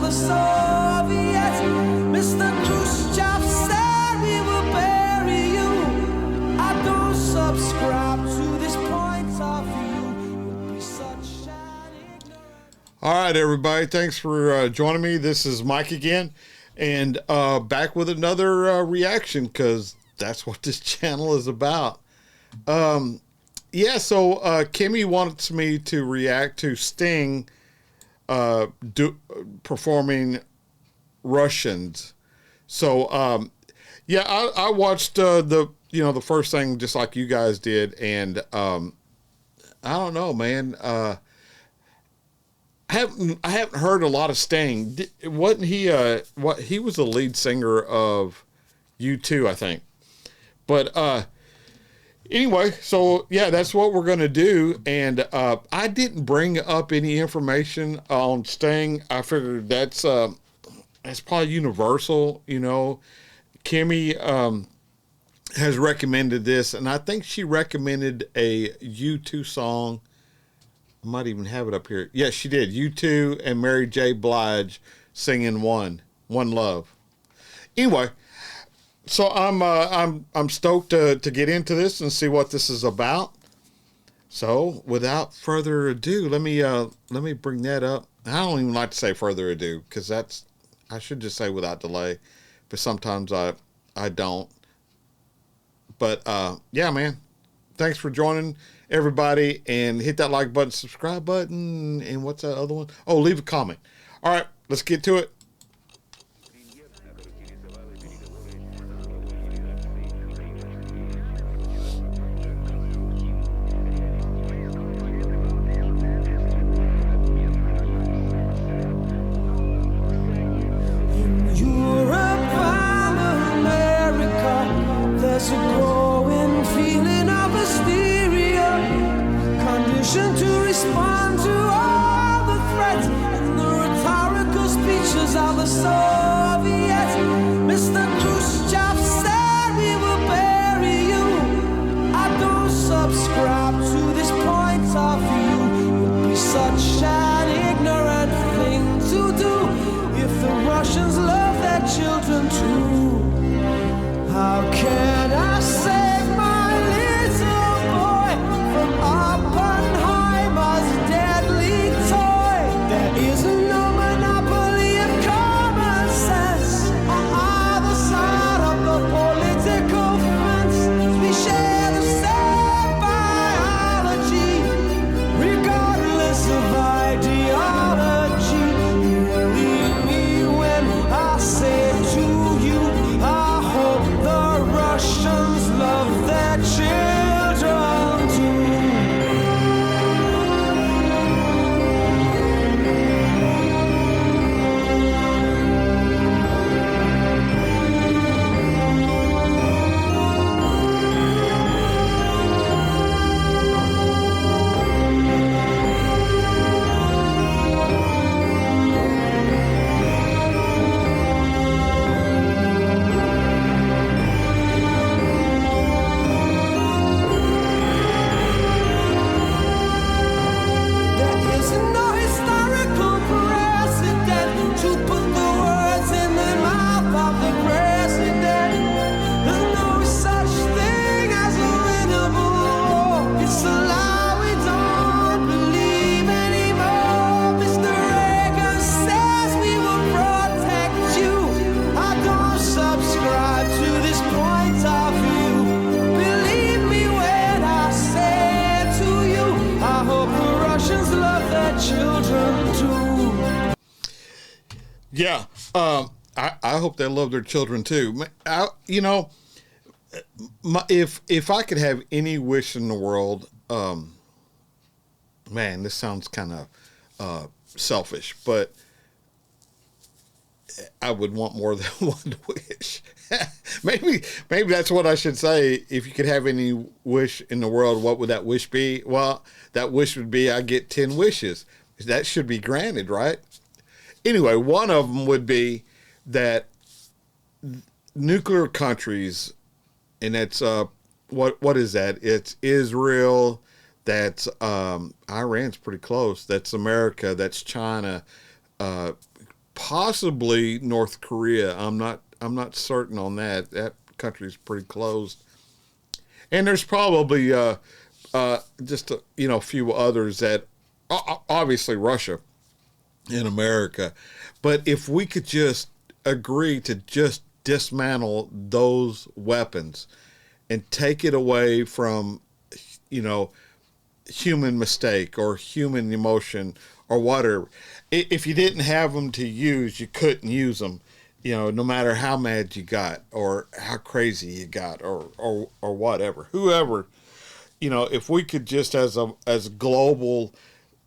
the Soviets. Mr. Khrushchev said we will bury you. I don't subscribe to this point of view. You'll be such an ignorant. All right, everybody. Thanks for joining me. This is Mike again, and back with another reaction, because that's what this channel is about. Yeah, so Kimmy wants me to react to Sting performing Russians. So yeah, I watched the first thing just like you guys did, and I don't know, man. I haven't heard a lot of Sting. Wasn't he he was the lead singer of U2, I think. But anyway, so yeah, that's what we're gonna do. And I didn't bring up any information on Sting. I figured that's probably universal. Kimmy has recommended this, and I think she recommended a U2 song. I might even have it up here. Yes, she did. U2 and Mary J. Blige singing One Love. Anyway. So I'm stoked to get into this and see what this is about. So without further ado, let me bring that up. I don't even like to say further ado, because I should just say without delay, but sometimes I don't. But yeah, man, thanks for joining, everybody, and hit that like button, subscribe button, and what's that other one? Oh, leave a comment. All right, let's get to it. There's a growing feeling of hysteria, conditioned to respond to all the threats and the rhetorical speeches of the Soviets. Mr. Khrushchev said we will bury you. I don't subscribe to this point of view. It would be such an ignorant thing to do if the Russians love their children too. How can I save my little boy from Oppenheimer's deadly toy? There is no monopoly of common sense on either side of the political fence. We share the same biology, regardless of ideology. Believe me when I say to you, I hope the Russians love their children too. Yeah, I hope they love their children too. If I could have any wish in the world, man, this sounds kind of selfish, but I would want more than one wish. maybe that's what I should say. If you could have any wish in the world, what would that wish be? Well, that wish would be I get 10 wishes. That should be granted, right? Anyway, one of them would be that nuclear countries, and that's what is that? It's Israel, that's Iran's pretty close, that's America, that's China, possibly North Korea. I'm not certain on that. That country's pretty closed. And there's probably just a few others that obviously Russia in America. But if we could just agree to just dismantle those weapons and take it away from, human mistake or human emotion or whatever. If you didn't have them to use, you couldn't use them, no matter how mad you got or how crazy you got or whatever. Whoever, if we could just as global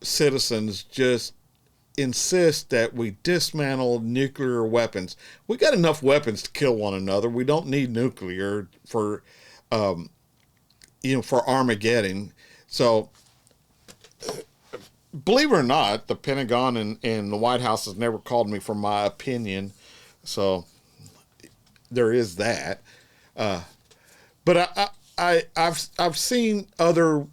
citizens just insist that we dismantle nuclear weapons. We got enough weapons to kill one another. We don't need nuclear for Armageddon. So, believe it or not, the Pentagon and the White House has never called me for my opinion. So, there is that. But I've seen other,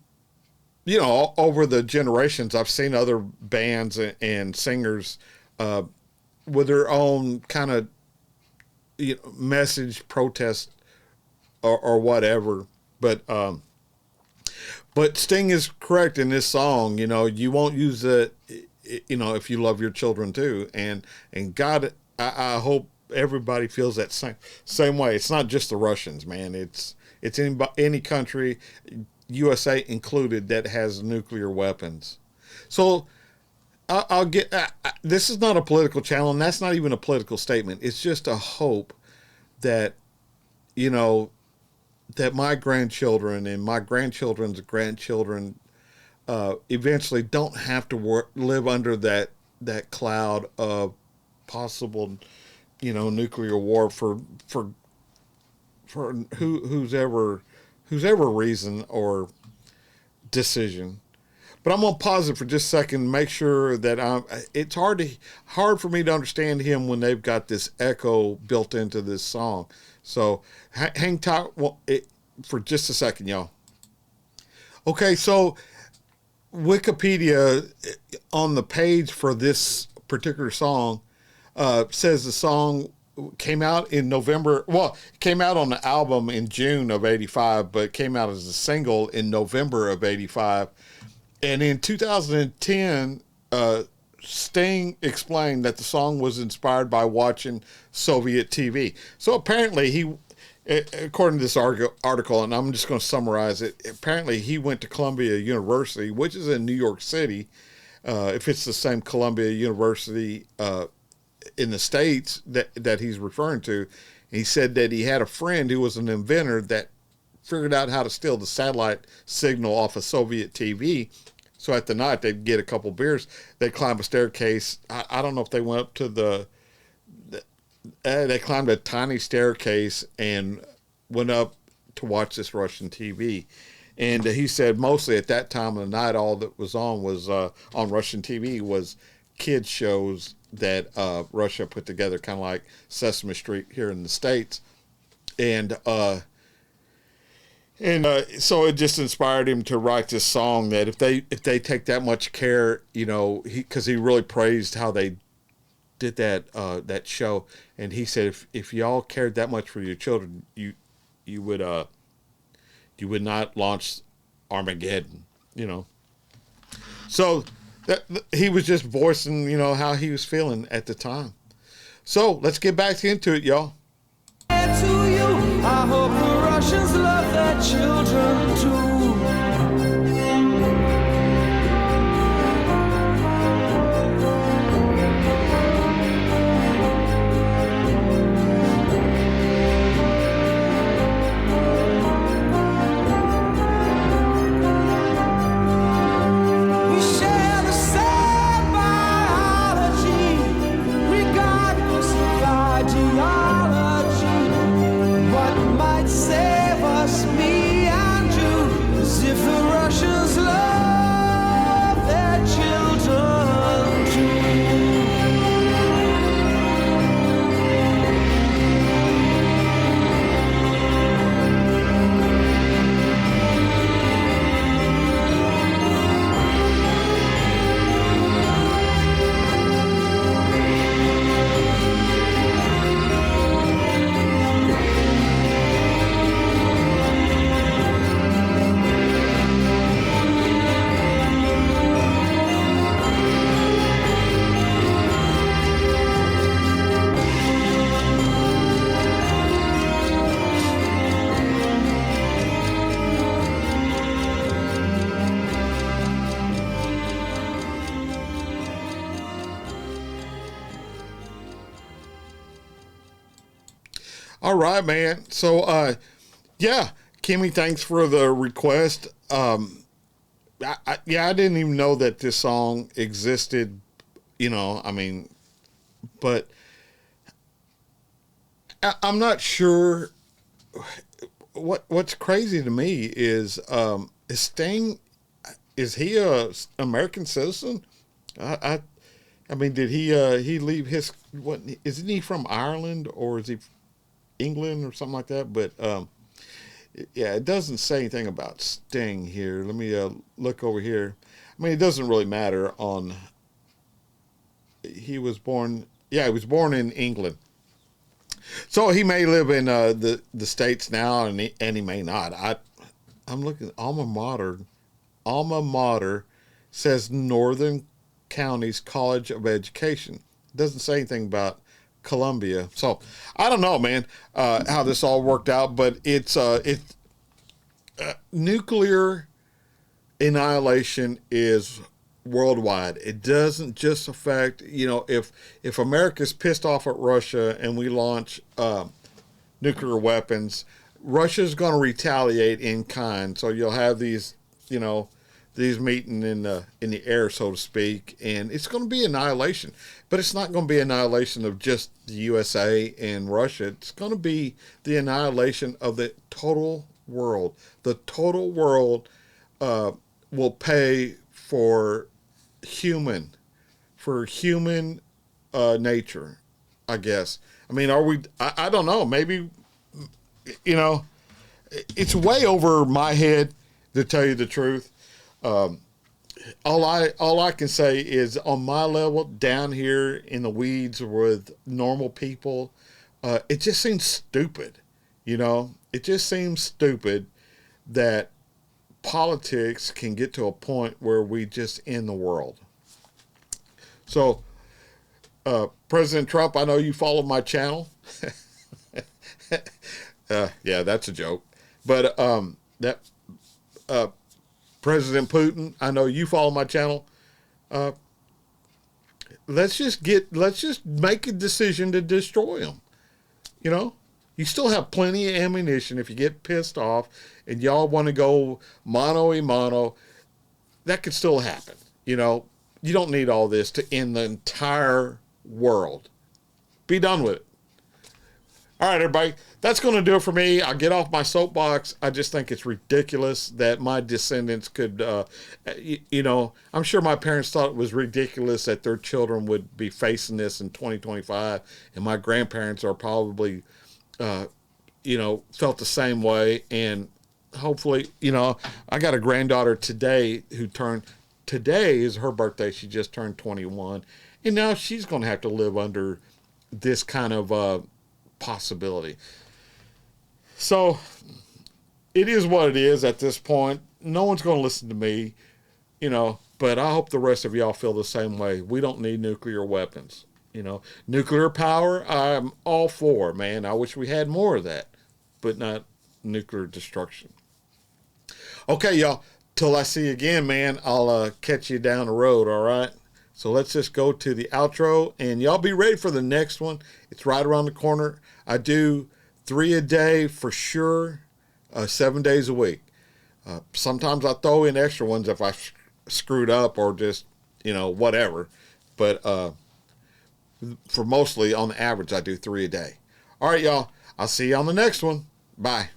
over the generations, I've seen other bands and singers with their own kind of message, protest, or whatever. But Sting is correct in this song. You won't use it, if you love your children too. And God, I hope everybody feels that same way. It's not just the Russians, man. It's any country, USA included, that has nuclear weapons. So I'll get. This is not a political challenge. That's not even a political statement. It's just a hope that that my grandchildren and my grandchildren's grandchildren eventually don't have to live under that cloud of possible, nuclear war for whose ever reason or decision. But I'm gonna pause it for just a second, make sure that it's hard for me to understand him when they've got this echo built into this song. So hang tight for just a second, y'all. Okay, so Wikipedia on the page for this particular song says the song came out in November. Well, it came out on the album in June of '85, but it came out as a single in November of '85. And in 2010, Sting explained that the song was inspired by watching Soviet TV. So apparently according to this article, and I'm just going to summarize it, apparently he went to Columbia University, which is in New York City. If it's the same Columbia University in the States that he's referring to, he said that he had a friend who was an inventor that figured out how to steal the satellite signal off of Soviet TV. So at the night, they'd get a couple beers. They'd climb a staircase. I don't know if they went up to they climbed a tiny staircase and went up to watch this Russian TV. And he said mostly at that time of the night, all that was on Russian TV was kids shows that Russia put together, kind of like Sesame Street here in the States. And so it just inspired him to write this song that if they take that much care, because he really praised how they did that show, and he said if y'all cared that much for your children, you would not launch Armageddon, So he was just voicing, how he was feeling at the time. So let's get back into it, y'all. To you, I hope the Russians love their children too. We share the same biology, regardless of ideology. What might save us, me All right, man. So, yeah, Kimmy, thanks for the request. Yeah, I didn't even know that this song existed. I mean, but I'm not sure. What's crazy to me is Sting. Is he a American citizen? I mean, did he leave his? What isn't he from Ireland or is he England or something like that? But yeah, it doesn't say anything about Sting here. Let me look over here. I mean, it doesn't really matter. He was born. Yeah, he was born in England. So he may live in the states now, and he may not. I'm looking alma mater. Alma mater says Northern Counties College of Education. It doesn't say anything about Columbia. So I don't know, man, how this all worked out, but it's nuclear annihilation is worldwide. It doesn't just affect, if America's pissed off at Russia and we launch nuclear weapons, Russia's going to retaliate in kind. So you'll have these meeting in the air, so to speak, and it's going to be annihilation. But it's not going to be annihilation of just the USA and Russia. It's going to be the annihilation of the total world. The total world will pay for human nature, I guess. I mean, are we? I don't know. Maybe, it's way over my head, to tell you the truth. All I can say is, on my level, down here in the weeds with normal people, it just seems stupid. It just seems stupid that politics can get to a point where we just end the world. So, President Trump, I know you follow my channel. Yeah, that's a joke. But President Putin, I know you follow my channel. Let's just make a decision to destroy him. You still have plenty of ammunition if you get pissed off and y'all want to go mano a mano. That could still happen. You don't need all this to end the entire world. Be done with it. All right, everybody. That's going to do it for me. I'll get off my soapbox. I just think it's ridiculous that my descendants could, I'm sure my parents thought it was ridiculous that their children would be facing this in 2025. And my grandparents are probably, felt the same way. And hopefully, I got a granddaughter today today is her birthday. She just turned 21. And now she's going to have to live under this kind of possibility. So it is what it is at this point. No one's going to listen to me, but I hope the rest of y'all feel the same way. We don't need nuclear weapons. Nuclear power, I'm all for, man. I wish we had more of that, but not nuclear destruction. Okay, y'all. Till I see you again, man, I'll catch you down the road, all right? So let's just go to the outro, and y'all be ready for the next one. It's right around the corner. I do 3 a day for sure, 7 days a week. Sometimes I throw in extra ones if I screwed up or just, whatever. But for mostly, on the average, I do 3 a day. All right, y'all. I'll see you on the next one. Bye.